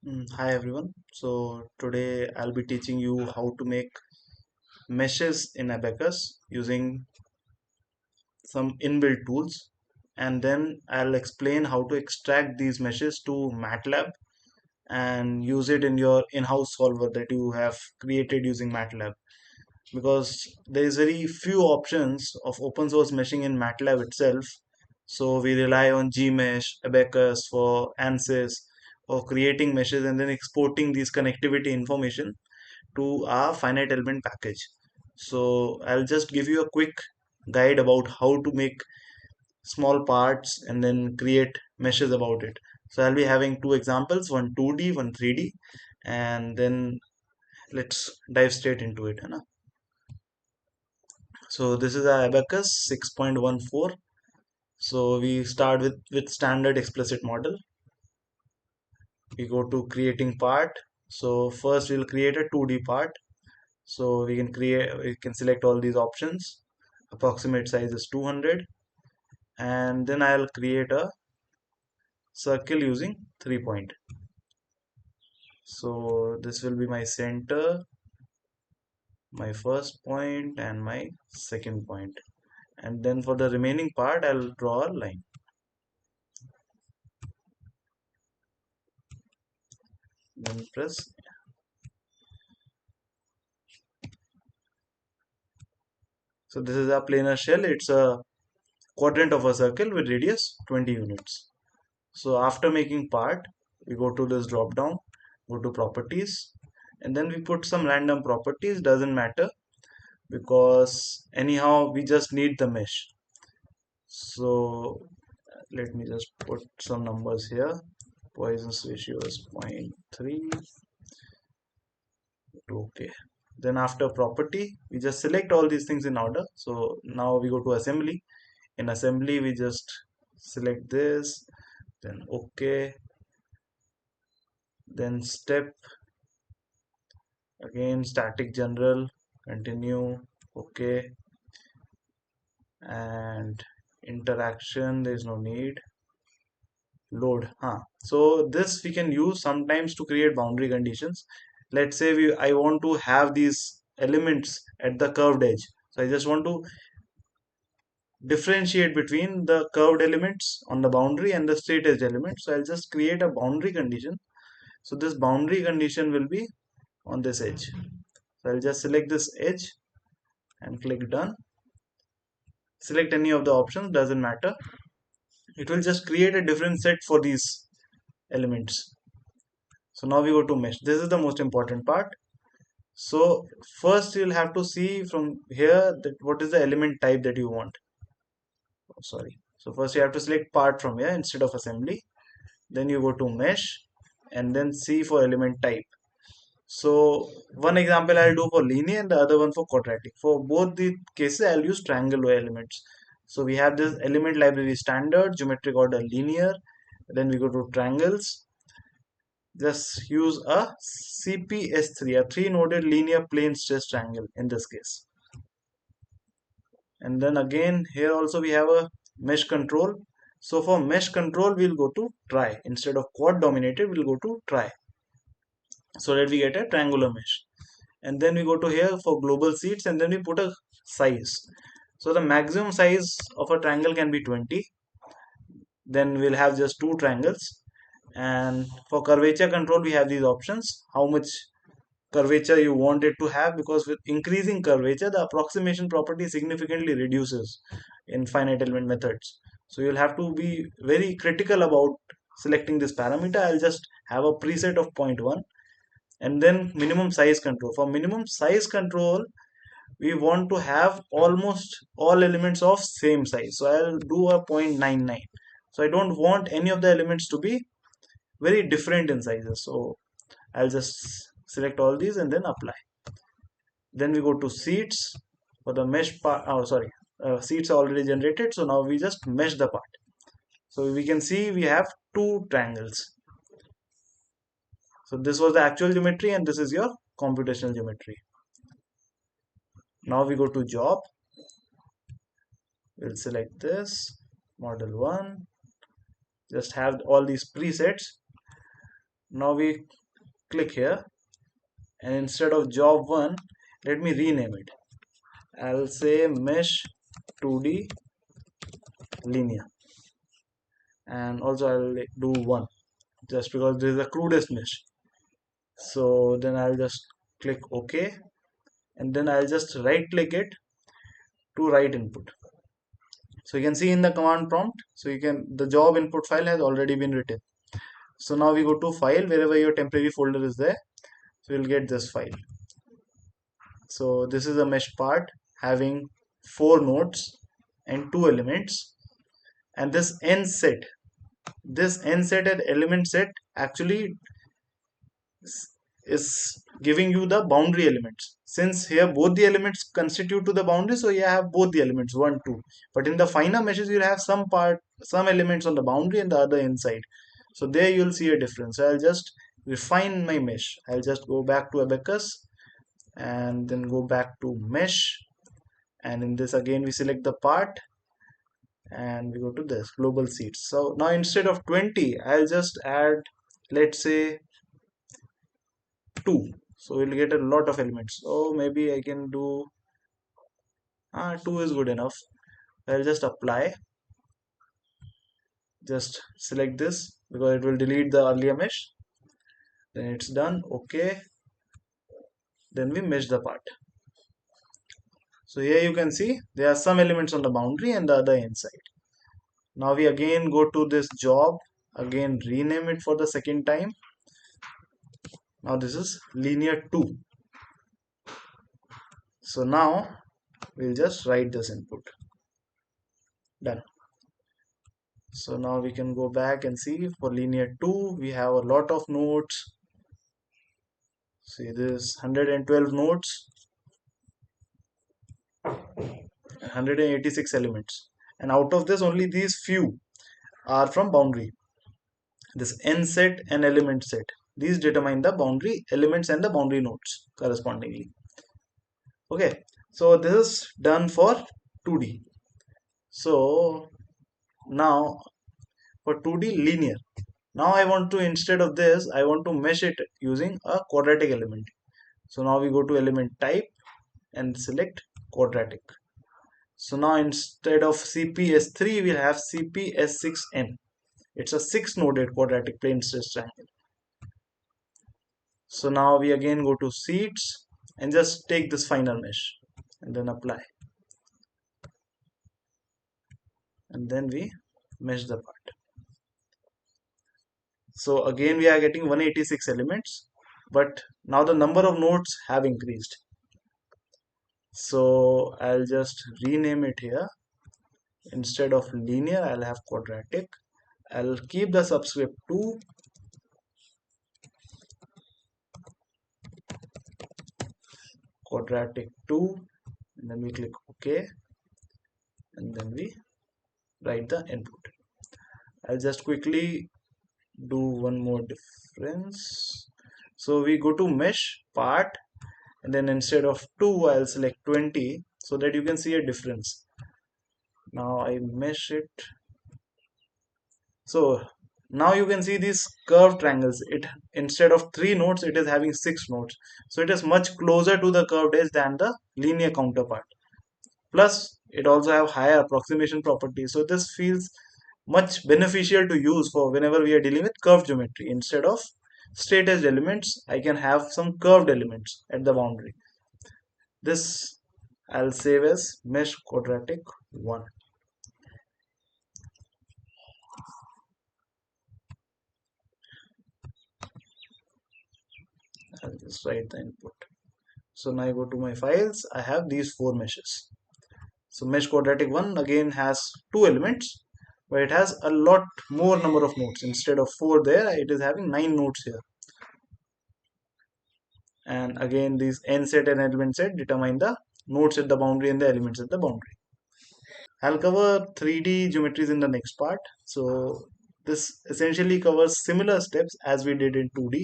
Hi everyone. So today I'll be teaching you how to make meshes in Abacus using some inbuilt tools, and then I'll explain how to extract these meshes to MATLAB and use it in your in-house solver that you have created using MATLAB, because there is very few options of open source meshing in MATLAB itself. So we rely on Gmesh, Abacus for ANSYS for creating meshes and then exporting these connectivity information to our finite element package. So I'll just give you a quick guide about how to make small parts and then create meshes about it. So I'll be having two examples, one 2D, one 3D, and then let's dive straight into it. है ना? So this is our Abacus 6.14. So we start with standard explicit model. We go to creating part. So first we'll create a 2D part. So we can select all these options. Approximate size is 200, and then I'll create a circle using 3 point. So this will be my center, my first point, and my second point. And then for the remaining part, I'll draw a line. Then press. So this is a planar shell. It's a quadrant of a circle with radius 20 units. So after making part, we go to this drop down, go to properties, and then we put some random properties, doesn't matter, because anyhow we just need the mesh. So let me just put some numbers here. Poisson's ratio is 0.3. Okay. Then after property, we just select all these things in order. So now we go to assembly. In assembly, we just select this, then okay, then step, again static general, continue, okay, and interaction, there is no need. Load, so this we can use sometimes to create boundary conditions. Let's say I want to have these elements at the curved edge, so I just want to differentiate between the curved elements on the boundary and the straight edge elements. So I'll just create a boundary condition. So this boundary condition will be on this edge. So I'll just select this edge and click done. Select any of the options, doesn't matter. It will just create a different set for these elements. So now we go to mesh. This is the most important part. So first you'll have to see from here that what is the element type that you want. Oh, sorry. So first you have to select part from here instead of assembly. Then you go to mesh and then see for element type. So one example I'll do for linear and the other one for quadratic. For both the cases I'll use triangle elements. So we have this element library standard, geometric order linear. Then we go to triangles. Just use a CPS3, a three-noded linear plane stress triangle in this case. And then again here also we have a mesh control. So for mesh control we'll go to try. Instead of quad dominated we'll go to try, so that we get a triangular mesh. And then we go to here for global seats and then we put a size. So the maximum size of a triangle can be 20. Then we'll have just two triangles. And for curvature control we have these options, how much curvature you want it to have, because with increasing curvature the approximation property significantly reduces in finite element methods. So you'll have to be very critical about selecting this parameter. I'll just have a preset of 0.1. And then minimum size control. For minimum size control we want to have almost all elements of same size, so I'll do a 0.99. So I don't want any of the elements to be very different in sizes, so I'll just select all these and then apply. Then we go to seats for the mesh part. Oh sorry, seats are already generated, so now we just mesh the part. So we can see we have two triangles. So this was the actual geometry and this is your computational geometry. Now we go to job. We'll select this model 1, just have all these presets. Now we click here, and instead of job 1, let me rename it. I'll say mesh 2D linear, and also I'll do 1 just because this is the crudest mesh. So then I'll just click OK, and then I'll just right click it to write input. So you can see in the command prompt, so you can, the job input file has already been written. So now we go to file, wherever your temporary folder is there, so you'll get this file. So this is a mesh part having 4 nodes and 2 elements, and this n set and element set actually is giving you the boundary elements. Since here both the elements constitute to the boundary, so you have both the elements 1 2, but in the finer meshes you'll have some elements on the boundary and the other inside. So there you'll see a difference. So I'll just refine my mesh. I'll just go back to ABAQUS and then go back to mesh, and in this again we select the part and we go to this global seeds. So now instead of 20 I'll just add, let's say, 2. So we'll get a lot of elements. So maybe I can do 2 is good enough. I'll just apply, just select this because it will delete the earlier mesh. Then it's done. Okay, then we mesh the part. So here you can see there are some elements on the boundary and the other inside. Now we again go to this job, again rename it for the second time. Now this is linear 2. So now we'll just write this input. Done. So now we can go back and see for linear 2 we have a lot of nodes. See this 112 nodes, 186 elements, and out of this only these few are from boundary. This n set and element set, these determine the boundary elements and the boundary nodes correspondingly. Okay, so this is done for 2D. So now for 2D linear, now I want to, instead of this, I want to mesh it using a quadratic element. So now we go to element type and select quadratic. So now instead of CPS3 we have CPS6N. It's a 6-noded quadratic plane stress triangle. So now we again go to seeds and just take this final mesh and then apply, and then we mesh the part. So again we are getting 186 elements, but now the number of nodes have increased. So I'll just rename it here. Instead of linear I'll have quadratic. I'll keep the subscript 2, quadratic 2, and then we click OK, and then we write the input. I'll just quickly do one more difference. So we go to mesh part, and then instead of 2 I'll select 20 so that you can see a difference. Now I mesh it. So now you can see these curved triangles. It, instead of 3 nodes it is having 6 nodes. So it is much closer to the curved edge than the linear counterpart. Plus it also have higher approximation properties. So this feels much beneficial to use for whenever we are dealing with curved geometry. Instead of straight edge elements I can have some curved elements at the boundary. This I'll save as mesh quadratic 1. I'll just write the input. So now I go to my files. I have these 4 meshes. So mesh quadratic 1 again has 2 elements, but it has a lot more number of nodes. Instead of 4 there, it is having 9 nodes here. And again these n set and element set determine the nodes at the boundary and the elements at the boundary. I'll cover 3D geometries in the next part. So this essentially covers similar steps as we did in 2D.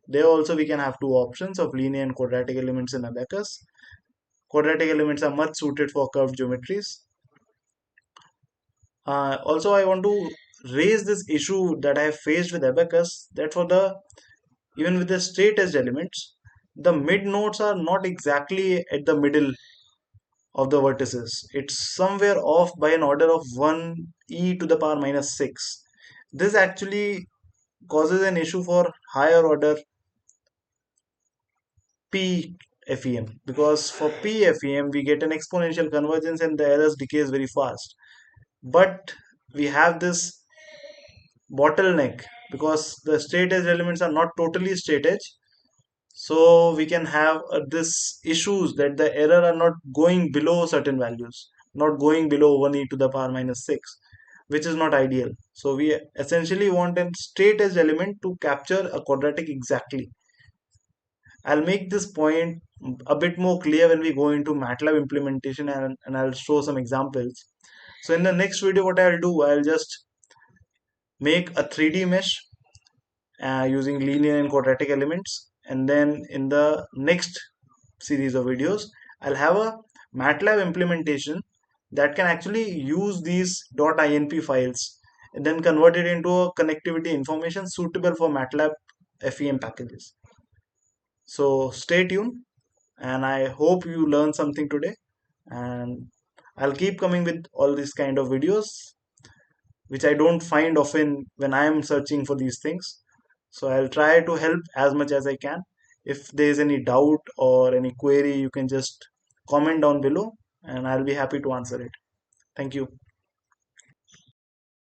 There also we can have 2 options of linear and quadratic elements in ABAQUS. Quadratic elements are much suited for curved geometries. Also I want to raise this issue that I have faced with ABAQUS, that for the even with the straight edged elements, the mid nodes are not exactly at the middle of the vertices. It's somewhere off by an order of 1 e to the power minus 6. This actually causes an issue for higher order PFEM, because for PFEM we get an exponential convergence and the errors decays very fast. But we have this bottleneck because the straight edge elements are not totally straight edge, so we can have this issues that the error are not going below certain values, not going below 1 e to the power minus 6, which is not ideal. So we essentially want a straight edge element to capture a quadratic exactly. I'll make this point a bit more clear when we go into MATLAB implementation, and I'll show some examples. So in the next video, what I'll do, I'll just make a 3D mesh using linear and quadratic elements. And then in the next series of videos, I'll have a MATLAB implementation that can actually use these .inp files and then convert it into a connectivity information suitable for MATLAB FEM packages. So stay tuned, and I hope you learned something today. And I'll keep coming with all these kind of videos, which I don't find often when I am searching for these things. So I'll try to help as much as I can. If there's any doubt or any query, you can just comment down below and I'll be happy to answer it. Thank you.